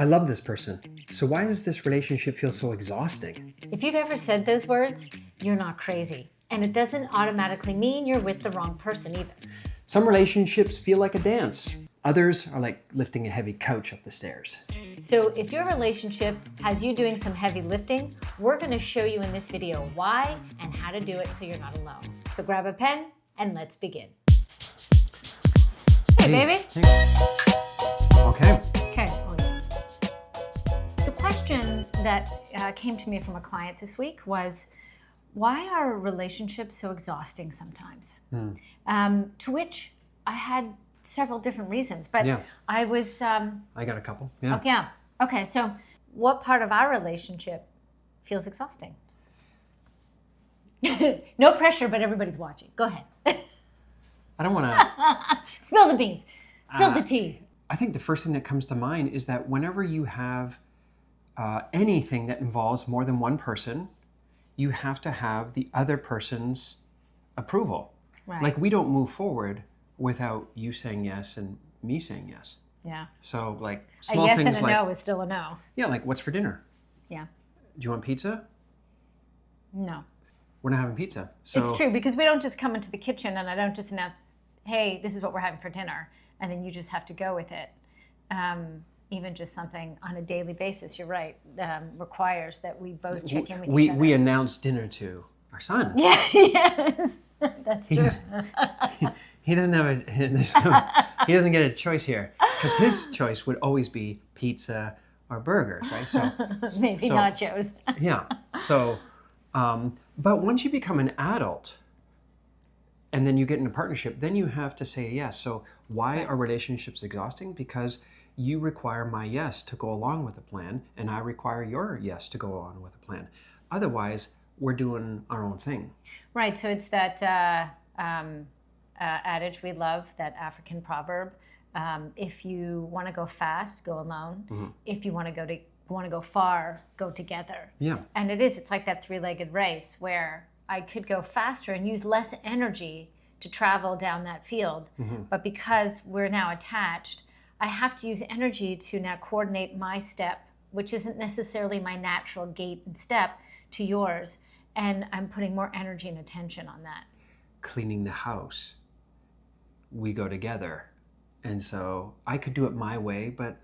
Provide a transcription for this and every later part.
I love this person. So why does this relationship feel so exhausting? If you've ever said those words, you're not crazy. And it doesn't automatically mean you're with the wrong person either. Some relationships feel like a dance. Others are like lifting a heavy couch up the stairs. So if your relationship has you doing some heavy lifting, we're going to show you in this video why and how to do it so you're not alone. So grab a pen and let's begin. Hey, baby. Okay. Okay. Oh, yeah. The question that came to me from a client this week was, why are relationships so exhausting sometimes? To which I had several different reasons, but Yeah. I was... I got a couple. Yeah. Yeah. Okay, so what part of our relationship feels exhausting? No pressure, but everybody's watching. Go ahead. I don't want to... Spill the beans. Spill the tea. I think the first thing that comes to mind is that whenever you have anything that involves more than one person, you have to have the other person's approval. Right. Like, we don't move forward without you saying yes and me saying yes. Yeah. So, like, A small yes things and a like... no is still a no. Yeah, like, what's for dinner? Yeah. Do you want pizza? No. We're not having pizza. So It's true, because we don't just come into the kitchen and I don't just announce, hey, this is what we're having for dinner, and then you just have to go with it. Even just something on a daily basis, you're right, requires that we both check in with each other. We announce dinner to our son. Yeah, yes, that's true. He doesn't have he doesn't get a choice here, because his choice would always be pizza or burgers, right? So Maybe nachos. yeah. So, but once you become an adult, and then you get in a partnership, then you have to say yes. So why are relationships exhausting? Because you require my yes to go along with the plan, and I require your yes to go along with the plan. Otherwise, we're doing our own thing. Right, so it's that adage we love, that African proverb. If you want to go fast, go alone. Mm-hmm. If you want to go far, go together. Yeah. And it's like that three-legged race where I could go faster and use less energy to travel down that field. Mm-hmm. But because we're now attached, I have to use energy to now coordinate my step, which isn't necessarily my natural gait and step, to yours. And I'm putting more energy and attention on that. Cleaning the house, we go together. And so I could do it my way, but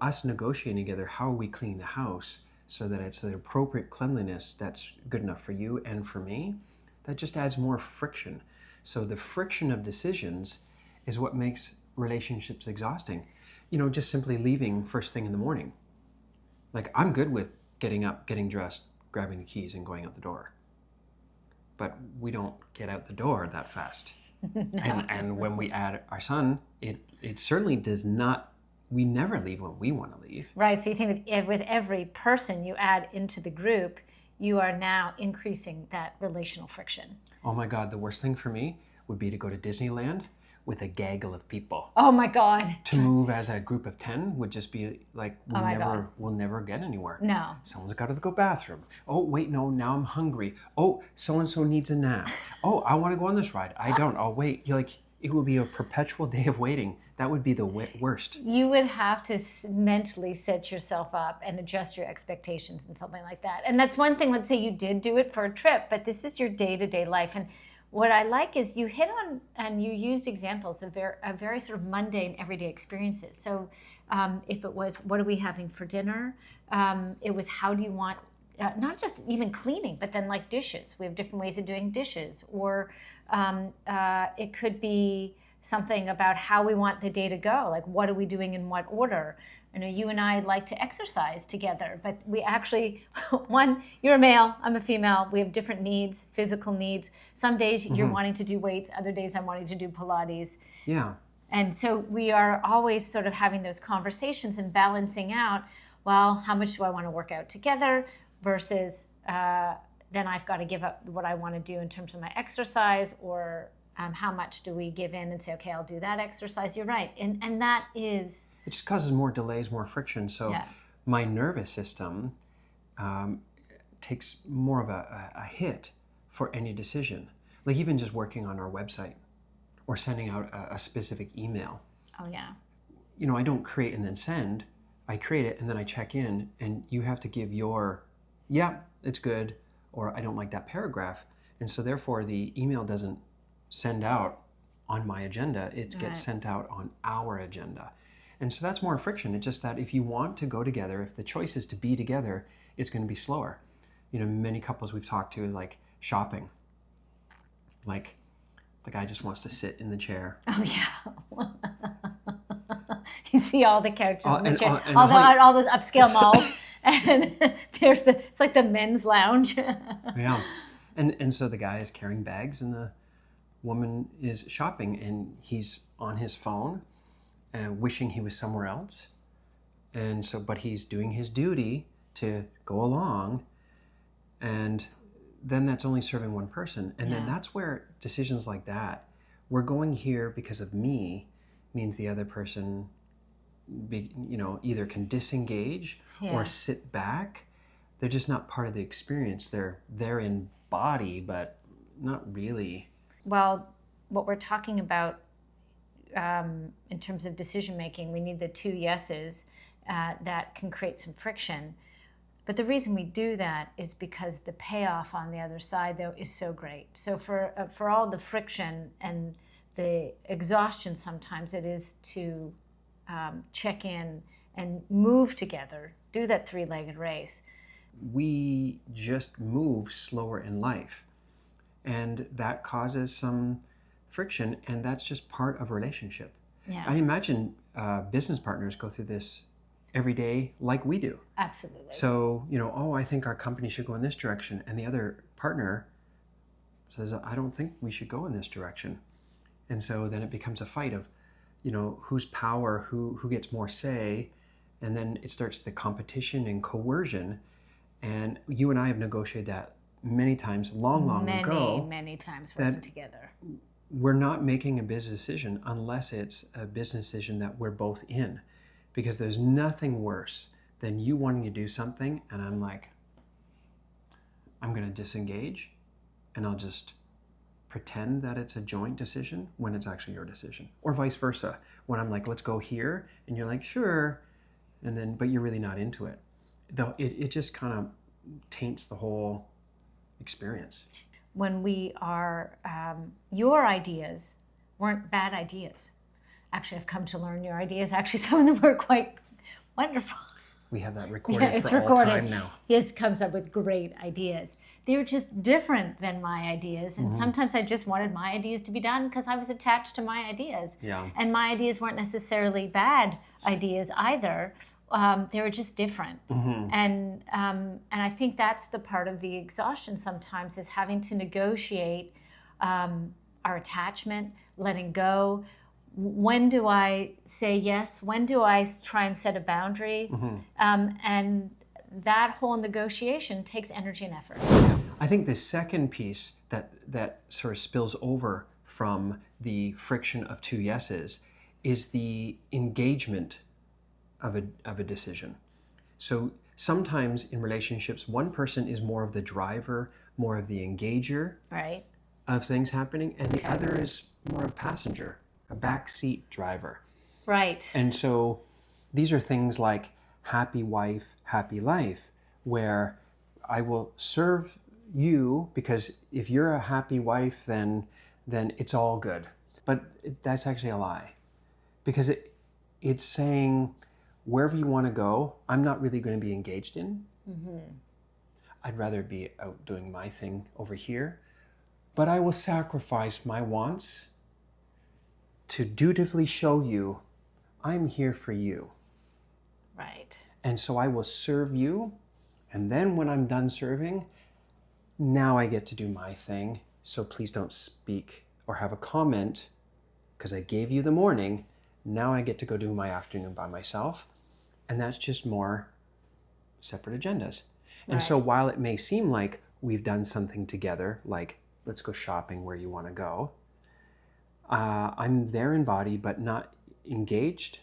us negotiating together, how are we cleaning the house so that it's the appropriate cleanliness that's good enough for you and for me, that just adds more friction. So the friction of decisions is what makes relationships exhausting. Just simply leaving first thing in the morning. Like, I'm good with getting up, getting dressed, grabbing the keys and going out the door. But we don't get out the door that fast. No. And when we add our son, it certainly does not, we never leave when we want to leave. Right, so you think with every person you add into the group, you are now increasing that relational friction. Oh my God, the worst thing for me would be to go to Disneyland with a gaggle of people. Oh my God. To move as a group of 10 would just be like, God. we'll never get anywhere. No. Someone's got to go bathroom. Oh, wait, no, now I'm hungry. Oh, so-and-so needs a nap. Oh, I want to go on this ride. I don't. Oh, wait. It would be a perpetual day of waiting. That would be the worst. You would have to mentally set yourself up and adjust your expectations and something like that. And that's one thing, let's say you did do it for a trip, but this is your day-to-day life. And what I like is you hit on and you used examples of very sort of mundane everyday experiences. So if it was, what are we having for dinner? It was, how do you want, not just even cleaning, but then like dishes. We have different ways of doing dishes. Or it could be something about how we want the day to go. Like, what are we doing in what order? You and I like to exercise together, but we actually, you're a male, I'm a female. We have different needs, physical needs. Some days you're wanting to do weights, other days I'm wanting to do Pilates. Yeah. And so we are always sort of having those conversations and balancing out, well, how much do I want to work out together versus then I've got to give up what I want to do in terms of my exercise, or how much do we give in and say, okay, I'll do that exercise. You're right. And that is... It just causes more delays, more friction. So my nervous system takes more of a hit for any decision. Like, even just working on our website or sending out a specific email. Oh, yeah. I don't create and then send. I create it and then I check in, and you have to give your, yeah, it's good, or I don't like that paragraph. And so therefore the email doesn't send out on my agenda, it gets sent out on our agenda. And so that's more friction. It's just that if you want to go together, if the choice is to be together, it's going to be slower. Many couples we've talked to, like shopping, like the guy just wants to sit in the chair. Oh yeah. You see all the couches in the chair, and all those upscale malls, and it's like the men's lounge. Yeah, and so the guy is carrying bags, and the woman is shopping, and he's on his phone, wishing he was somewhere else, and so but he's doing his duty to go along, and then that's only serving one person, and then that's where decisions like that, we're going here because of me, means the other person either can disengage or sit back. They're just not part of the experience. They're in body, but not really. Well, what we're talking about in terms of decision making, we need the 2 yeses that can create some friction. But the reason we do that is because the payoff on the other side, though, is so great. So for all the friction and the exhaustion, sometimes it is to check in and move together, do that 3-legged race. We just move slower in life, and that causes some friction, and that's just part of a relationship. Yeah. I imagine business partners go through this every day like we do. Absolutely. So, I think our company should go in this direction, and the other partner says, I don't think we should go in this direction. And so then it becomes a fight of, whose power, who gets more say, and then it starts the competition and coercion. And you and I have negotiated that many times, long ago. Many times working together. We're not making a business decision unless it's a business decision that we're both in. Because there's nothing worse than you wanting to do something and I'm like, I'm going to disengage, and I'll just pretend that it's a joint decision when it's actually your decision. Or vice versa. When I'm like, let's go here, and you're like, sure, and then, but you're really not into it. Though it just kind of taints the whole experience. When we are, your ideas weren't bad ideas. Actually, I've come to learn your ideas. Actually, some of them were quite wonderful. We have that recorded for all time now. It comes up with great ideas. They were just different than my ideas. And sometimes I just wanted my ideas to be done because I was attached to my ideas. Yeah. And my ideas weren't necessarily bad ideas either. They were just different. And I think that's the part of the exhaustion sometimes, is having to negotiate our attachment, letting go. When do I say yes? When do I try and set a boundary? And that whole negotiation takes energy and effort. I think the second piece that sort of spills over from the friction of 2 yeses is the engagement of a decision. So sometimes in relationships, one person is more of the driver, more of the engager of things happening, and the other is more a passenger, a backseat driver. Right. And so these are things like happy wife, happy life, where I will serve you because if you're a happy wife, then it's all good. But that's actually a lie, because it's saying wherever you want to go, I'm not really going to be engaged in. I'd rather be out doing my thing over here, but I will sacrifice my wants to dutifully show you I'm here for you. Right. And so I will serve you, and then when I'm done serving, now I get to do my thing. So please don't speak or have a comment, because I gave you the morning. Now I get to go do my afternoon by myself. And that's just more separate agendas. And so while it may seem like we've done something together, like let's go shopping where you want to go, I'm there in body, but not engaged.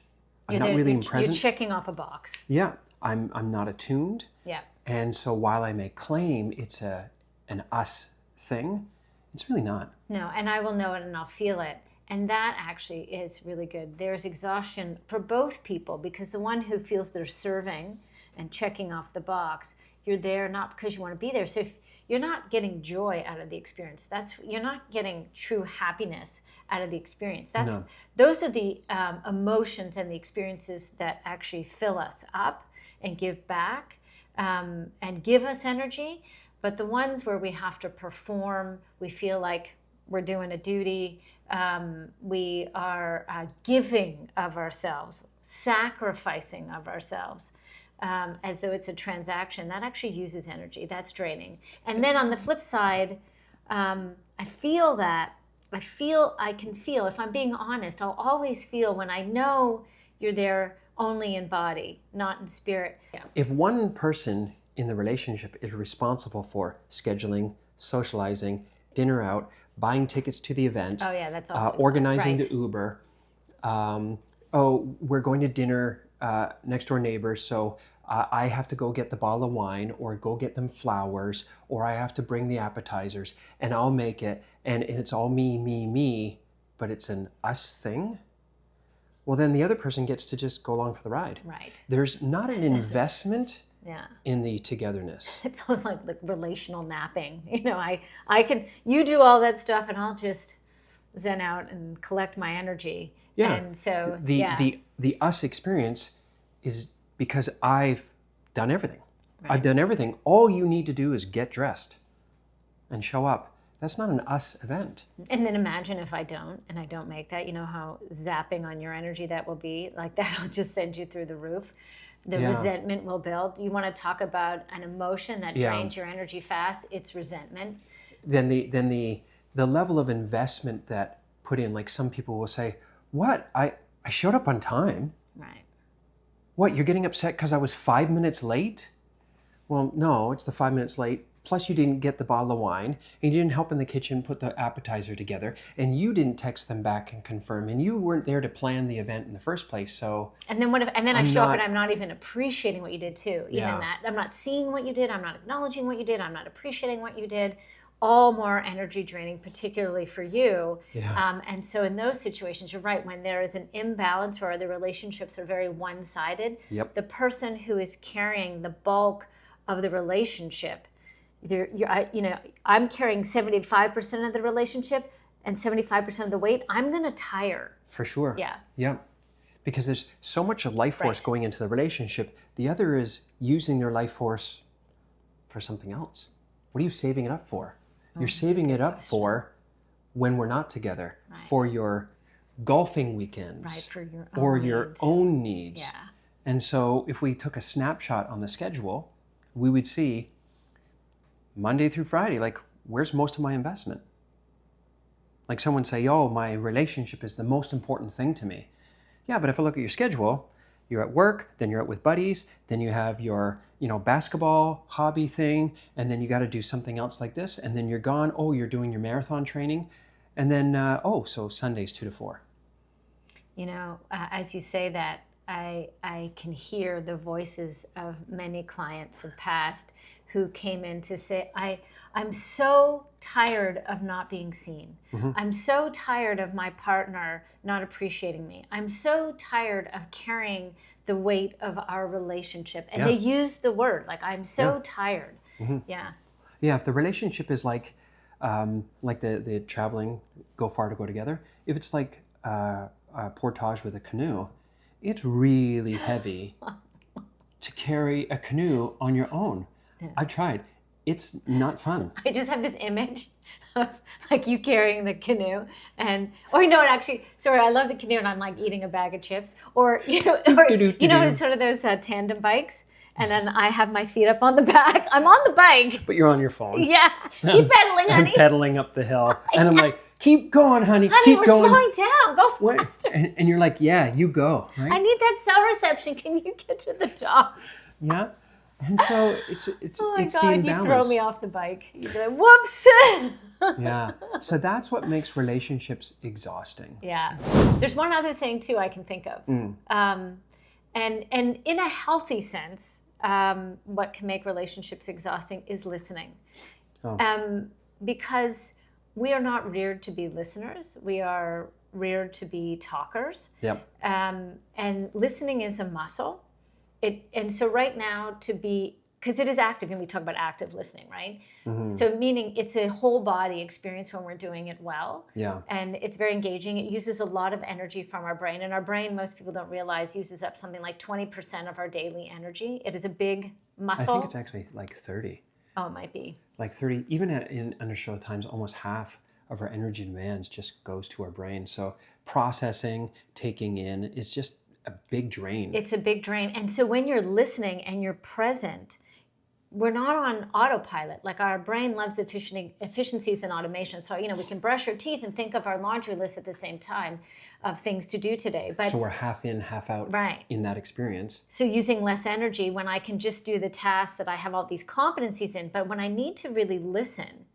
I'm not really present. You're checking off a box. Yeah, I'm not attuned. Yeah. And so while I may claim it's an us thing, it's really not. No, and I will know it and I'll feel it. And that actually is really good. There's exhaustion for both people, because the one who feels they're serving and checking off the box, you're there not because you want to be there. So if you're not getting joy out of the experience, you're not getting true happiness out of the experience. No. Those are the emotions and the experiences that actually fill us up and give back and give us energy. But the ones where we have to perform, we feel like we're doing a duty, we are giving of ourselves, sacrificing of ourselves, as though it's a transaction, that actually uses energy. That's draining. And then on the flip side, I can feel, if I'm being honest, I'll always feel when I know you're there only in body, not in spirit. Yeah. If one person in the relationship is responsible for scheduling, socializing, dinner out, buying tickets to the event, Oh yeah, that's also organizing right. the Uber, we're going to dinner next door neighbors, so I have to go get the bottle of wine or go get them flowers, or I have to bring the appetizers and I'll make it, and it's all me, but it's an us thing. Well, then the other person gets to just go along for the ride. Right. There's not an investment Yeah. in the togetherness. It's almost like relational napping. You do all that stuff and I'll just zen out and collect my energy. Yeah. And so the us experience is because I've done everything. Right. I've done everything. All you need to do is get dressed and show up. That's not an us event. And then imagine if I don't, and I don't make that, you know how zapping on your energy that will be? Like that'll just send you through the roof. The resentment will build. You want to talk about an emotion that drains your energy fast? It's resentment. Then the level of investment that put in, like some people will say, what? I showed up on time. Right. What, you're getting upset because I was 5 minutes late? Well, no, it's the 5 minutes late. Plus you didn't get the bottle of wine, and you didn't help in the kitchen put the appetizer together, and you didn't text them back and confirm, and you weren't there to plan the event in the first place. So and then I show up and I'm not even appreciating what you did too. Even that I'm not seeing what you did, I'm not acknowledging what you did, I'm not appreciating what you did. All more energy draining, particularly for you. Yeah. And so in those situations, you're right, when there is an imbalance or the relationships are very one-sided, the person who is carrying the bulk of the relationship, I'm carrying 75% of the relationship and 75% of the weight, I'm going to tire. For sure. Yeah. Yeah. Because there's so much of life force going into the relationship. The other is using their life force for something else. What are you saving it up for? You're saving it up for when we're not together, for your golfing weekends, for your own or your needs. own needs. Yeah. And so if we took a snapshot on the schedule, we would see Monday through Friday, like, where's most of my investment? Like someone say, oh, my relationship is the most important thing to me. Yeah, but if I look at your schedule, you're at work, then you're out with buddies, then you have your, basketball hobby thing, and then you got to do something else like this, and then you're gone. Oh, you're doing your marathon training, and then so Sundays 2 to 4. As you say that, I can hear the voices of many clients of past who came in to say, I'm so tired of not being seen. Mm-hmm. I'm so tired of my partner not appreciating me. I'm so tired of carrying the weight of our relationship. And they use the word, like, I'm so tired. Mm-hmm. Yeah. Yeah, if the relationship is like the traveling, go far to go together, if it's like a portage with a canoe, it's really heavy to carry a canoe on your own. Yeah. I tried. It's not fun. I just have this image of like you carrying the canoe actually, sorry, I love the canoe and I'm like eating a bag of chips it's sort of those tandem bikes. And then I have my feet up on the back. I'm on the bike. But you're on your phone. Yeah. Keep pedaling, honey. I'm pedaling up the hill. And I'm like, keep going, honey. Honey, keep we're going. slowing down. Go faster. And you're like, yeah, you go. Right? I need that cell reception. Can you get to the top? Yeah. And so it's oh my it's God, the imbalance. You'd throw me off the bike. You'd be like, whoops. Yeah. So that's what makes relationships exhausting. Yeah. There's one other thing too I can think of. And in a healthy sense, what can make relationships exhausting is listening. Because we are not reared to be listeners. We are reared to be talkers. Yep. And listening is a muscle. And so right now because it is active, and we talk about active listening, right? Mm-hmm. So meaning it's a whole body experience when we're doing it well. Yeah. And it's very engaging. It uses a lot of energy from our brain. And our brain, most people don't realize, uses up something like 20% of our daily energy. It is a big muscle. I think it's actually like 30. Oh, it might be. Like 30, even in underserved times, almost half of our energy demands just goes to our brain. So processing, taking in is just a big drain. It's a big drain. And so when you're listening and you're present, we're not on autopilot. Like our brain loves efficiencies and automation. So, we can brush our teeth and think of our laundry list at the same time of things to do today. But so we're half in, half out right. in that experience. So using less energy when I can just do the tasks that I have all these competencies in. But when I need to really listen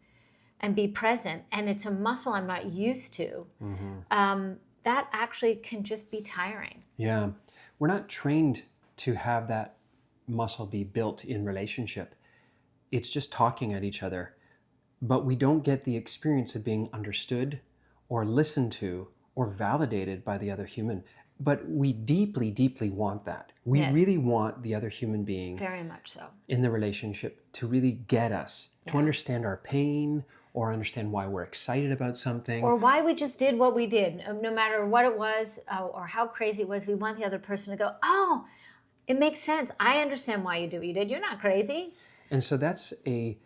and be present, and it's a muscle I'm not used to, that actually can just be tiring. Yeah. We're not trained to have that muscle be built in relationship. It's just talking at each other. But we don't get the experience of being understood or listened to or validated by the other human. But we deeply, deeply want that. We Yes. really want the other human being Very much so. in the relationship to really get us, to Yeah. understand our pain or understand why we're excited about something. Or why we just did what we did. No matter what it was or how crazy it was, we want the other person to go, oh, it makes sense. I understand why you did what you did. You're not crazy. And so that's a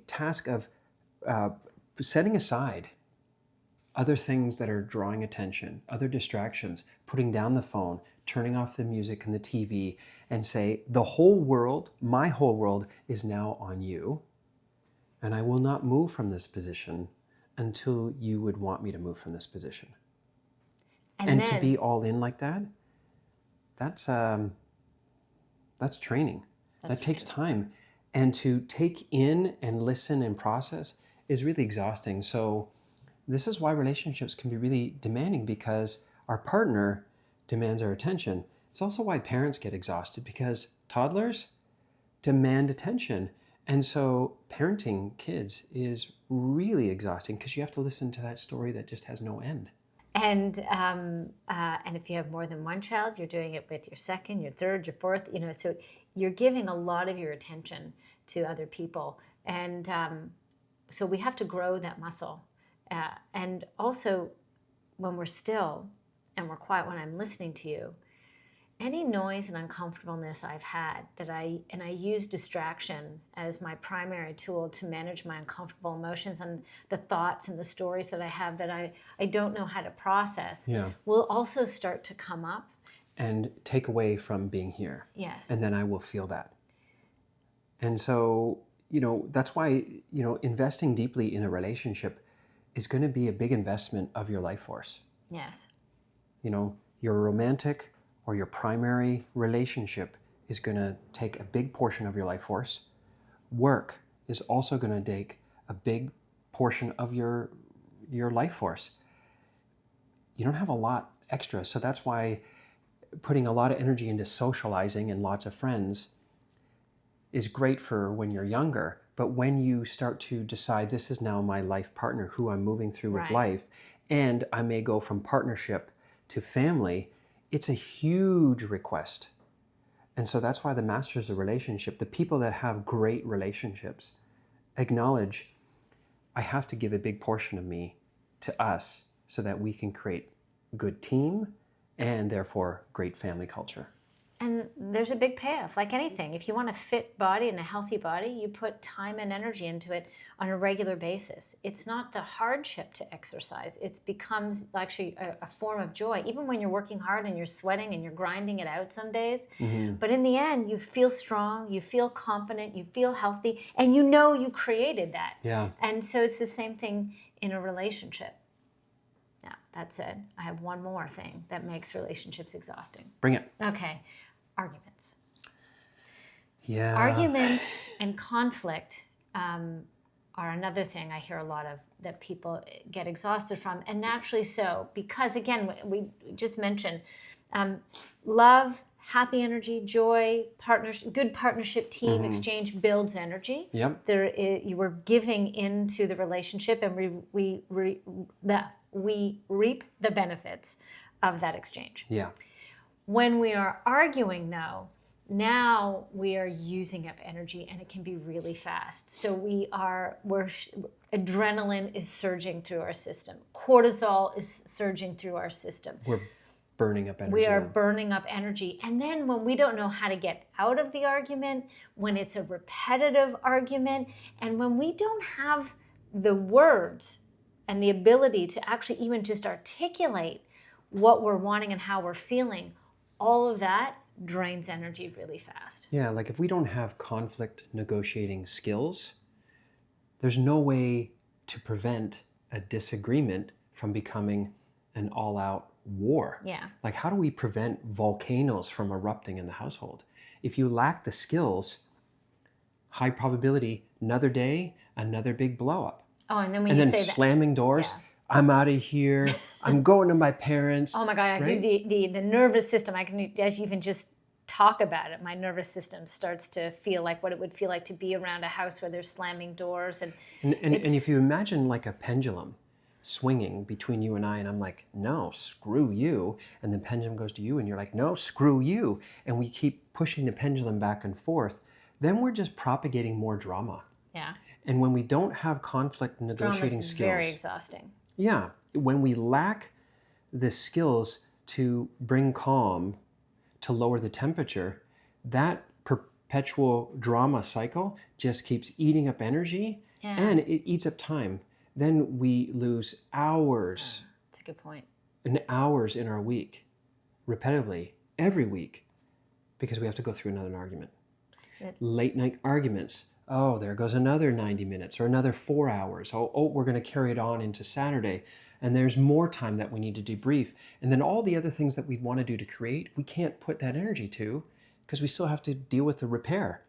task of setting aside other things that are drawing attention, other distractions, putting down the phone, turning off the music and the TV, and say, the whole world, my whole world, is now on you, and I will not move from this position until you would want me to move from this position. And then, to be all in like that, that's training. That takes time. And to take in and listen and process is really exhausting. So this is why relationships can be really demanding, because our partner demands our attention. It's also why parents get exhausted, because toddlers demand attention. And so parenting kids is really exhausting because you have to listen to that story that just has no end. And if you have more than one child, you're doing it with your second, your third, your fourth, so you're giving a lot of your attention to other people. And so we have to grow that muscle. And also, when we're still and we're quiet, when I'm listening to you, any noise and uncomfortableness I've had I use distraction as my primary tool to manage my uncomfortable emotions and the thoughts and the stories that I have that I don't know how to process, will also start to come up. And take away from being here. Yes. And then I will feel that. And so, that's why, investing deeply in a relationship is going to be a big investment of your life force. Yes. Your romantic or your primary relationship is going to take a big portion of your life force. Work is also going to take a big portion of your life force. You don't have a lot extra. So that's why putting a lot of energy into socializing and lots of friends is great for when you're younger. But when you start to decide, this is now my life partner who I'm moving through with life, and I may go from partnership to family, it's a huge request. And so that's why the masters of relationship, the people that have great relationships, acknowledge, I have to give a big portion of me to us so that we can create a good team and therefore great family culture. And there's a big payoff, like anything. If you want a fit body and a healthy body, you put time and energy into it on a regular basis. It's not the hardship to exercise. It becomes actually a form of joy, even when you're working hard and you're sweating and you're grinding it out some days. Mm-hmm. But in the end, you feel strong, you feel confident, you feel healthy, and you know you created that. Yeah. And so it's the same thing in a relationship. Now, that said, I have one more thing that makes relationships exhausting. Bring it. Okay. Arguments. Yeah. Arguments and conflict are another thing I hear a lot of that people get exhausted from, and naturally so, because again, we just mentioned love happy energy, joy, good partnership, team exchange builds energy. Yep. You were giving into the relationship, and we reap the benefits of that exchange. Yeah. When we are arguing, though, now we are using up energy, and it can be really fast. So adrenaline is surging through our system. Cortisol is surging through our system. We're burning up energy. We are burning up energy. And then when we don't know how to get out of the argument, when it's a repetitive argument, and when we don't have the words and the ability to actually even just articulate what we're wanting and how we're feeling, all of that drains energy really fast. Yeah, like if we don't have conflict negotiating skills, there's no way to prevent a disagreement from becoming an all-out war. Yeah. Like, how do we prevent volcanoes from erupting in the household? If you lack the skills, high probability, another day, another big blow up. Oh, and then when And you then say that, slamming doors, I'm out of here, I'm going to my parents. oh my God, right? the nervous system, as you even just talk about it, my nervous system starts to feel like what it would feel like to be around a house where there's slamming doors. And if you imagine like a pendulum swinging between you and I, and I'm like, no, screw you. And the pendulum goes to you, and you're like, no, screw you. And we keep pushing the pendulum back and forth. Then we're just propagating more drama. Yeah. And when we don't have conflict negotiating skills, very exhausting. Yeah. When we lack the skills to bring calm, to lower the temperature, that perpetual drama cycle just keeps eating up energy, and it eats up time. Then we lose hours. That's a good point. And hours in our week, repetitively, every week, because we have to go through another argument. Late night arguments. Oh, there goes another 90 minutes or another 4 hours. Oh, we're going to carry it on into Saturday. And there's more time that we need to debrief. And then all the other things that we'd want to do to create, we can't put that energy to because we still have to deal with the repair.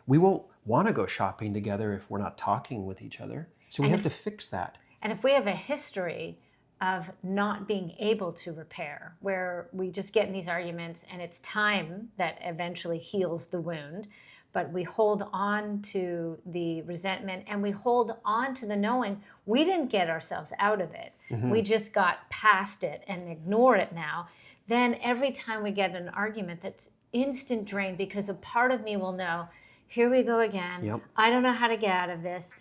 We won't want to go shopping together if we're not talking with each other. So we have to fix that. And if we have a history of not being able to repair, where we just get in these arguments and it's time that eventually heals the wound, but we hold on to the resentment and we hold on to the knowing we didn't get ourselves out of it. We just got past it and ignore it now. Then every time we get an argument, that's instant drain, because a part of me will know, here we go again. Yep. I don't know how to get out of this.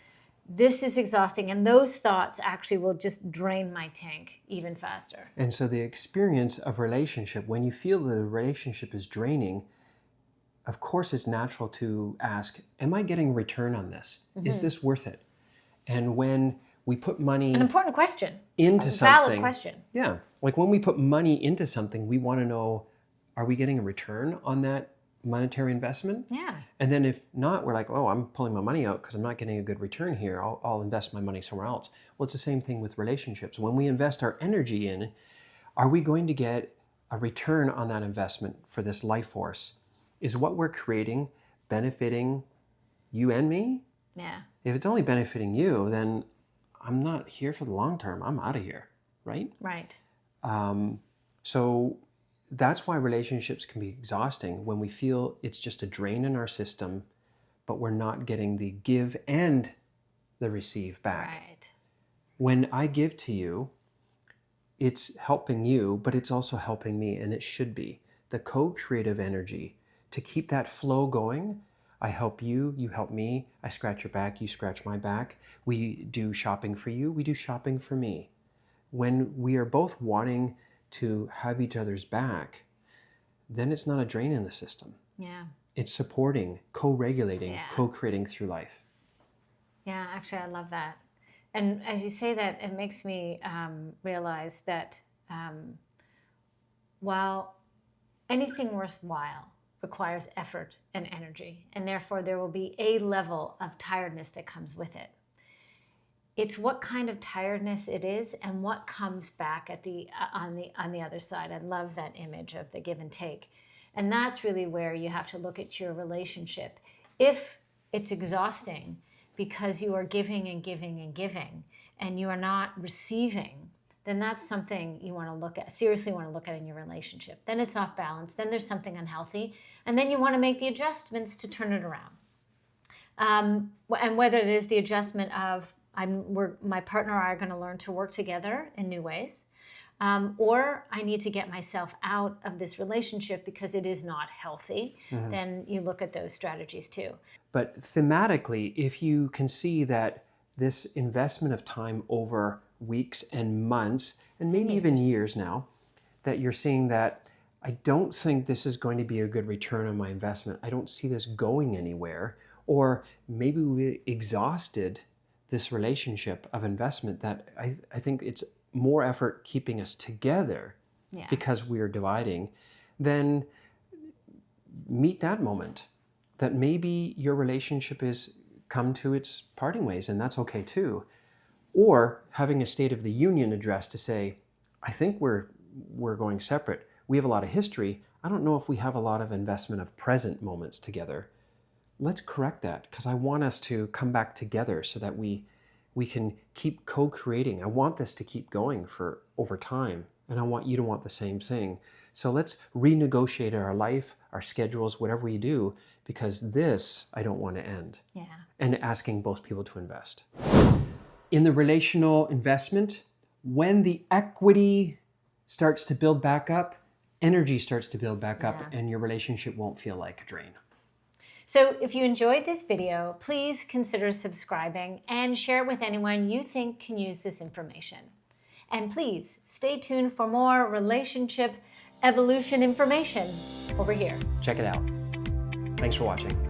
This is exhausting. And those thoughts actually will just drain my tank even faster. And so the experience of relationship, when you feel the relationship is draining, of course it's natural to ask, am I getting a return on this? Is this worth it? And when we put money... An important question. Into a something... valid question. Yeah. Like when we put money into something, we want to know, are we getting a return on that monetary investment? Yeah. And then if not, we're like, oh, I'm pulling my money out because I'm not getting a good return here. I'll invest my money somewhere else. Well, it's the same thing with relationships. When we invest our energy in, are we going to get a return on that investment for this life force? Is what we're creating benefiting you and me? Yeah. If it's only benefiting you, then I'm not here for the long term. I'm out of here, right? Right. So that's why relationships can be exhausting, when we feel it's just a drain in our system, but we're not getting the give and the receive back. Right. When I give to you, it's helping you, but it's also helping me, and it should be. The co-creative energy to keep that flow going. I help you, you help me. I scratch your back, you scratch my back. We do shopping for you, we do shopping for me. When we are both wanting to have each other's back, then it's not a drain in the system. Yeah. It's supporting, co-regulating, co-creating through life. Yeah, actually, I love that. And as you say that, it makes me realize that while anything worthwhile requires effort and energy, and therefore there will be a level of tiredness that comes with it. It's what kind of tiredness it is and what comes back at on the other side. I love that image of the give and take. And that's really where you have to look at your relationship. If it's exhausting because you are giving and giving and giving, and you are not receiving, then that's something you want to look at, seriously want to look at in your relationship. Then it's off balance. Then there's something unhealthy. And then you want to make the adjustments to turn it around. And whether it is the adjustment of my partner and I are going to learn to work together in new ways, or I need to get myself out of this relationship because it is not healthy, then you look at those strategies too. But thematically, if you can see that this investment of time over weeks and months, and maybe even years now, that you're seeing that I don't think this is going to be a good return on my investment. I don't see this going anywhere. Or maybe we exhausted this relationship of investment that I think it's more effort keeping us together because we're dividing, then meet that moment that maybe your relationship is come to its parting ways, and that's okay too. Or having a State of the Union address to say, I think we're going separate. We have a lot of history. I don't know if we have a lot of investment of present moments together. Let's correct that, because I want us to come back together so that we can keep co-creating. I want this to keep going for over time, and I want you to want the same thing. So let's renegotiate our life, our schedules, whatever we do, because this I don't want to end. Yeah. And asking both people to invest. In the relational investment, when the equity starts to build back up, energy starts to build back up, and your relationship won't feel like a drain. So if you enjoyed this video, please consider subscribing and share it with anyone you think can use this information. And please stay tuned for more relationship evolution information over here. Check it out. Thanks for watching.